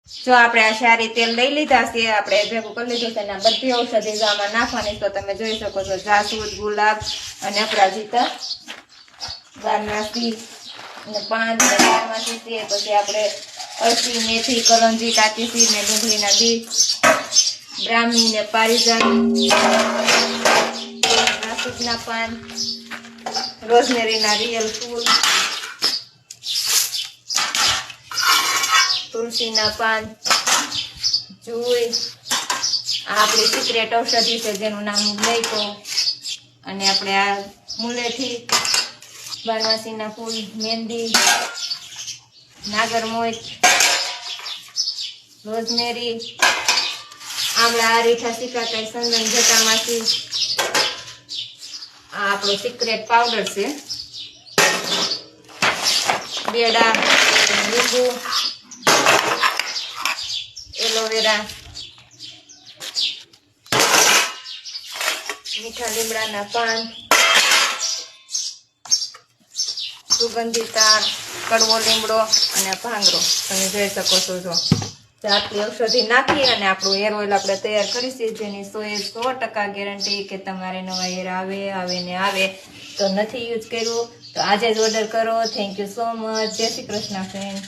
જો આપણે આ સારી તેલ લઈ લીધા છે, આપણે ભેગું કરી લીધું છે અને બધી ઔષધિ જો આમાં નાખવાની તો તમે જોઈ શકો છો, જાસૂદ, ગુલાબ અને અપરાજિતા, વારનાસી અને પાન, વારનાસી છે, પછી આપણે અળસી, મેથી, કલોંજી, કાચી ને ડુંગળીના બીજ, બ્રાહ્મી ને પારિજાત, નાસિકના પાન, રોઝમેરીના રિયલ ફૂલ, તુલસીના પાન, જુઈ, આ આપણી સિક્રેટ ઔષધિ છે જેનું નામ હું લઈ કહું, અને આપણે આ મુલેઠી, બારમાસીના ફૂલ, મહેંદી, નાગરમોચ, રોઝમેરી, આમળા, આરીઠા, સિકાકાઈ, સંદન, જટામાસી, આ આપણો સિક્રેટ પાવડર છે, બેડા, લીંબુ, એલોવેરા, મીઠા લીમડાના પાન, સુગંધિતા, કડવો લીમડો અને ભાંગરો, તમે જોઈ શકો છો. જો આટલી ઔષધિ નાખી અને આપણું હેર ઓઇલ આપણે તૈયાર કરીશું, જેની 100% ગેરંટી કે તમારે નવા હેર આવે ને આવે. તો નથી યુઝ કર્યું તો આજે જ ઓર્ડર કરો. Thank you so much. જય શ્રી કૃષ્ણ ફ્રેન્ડ.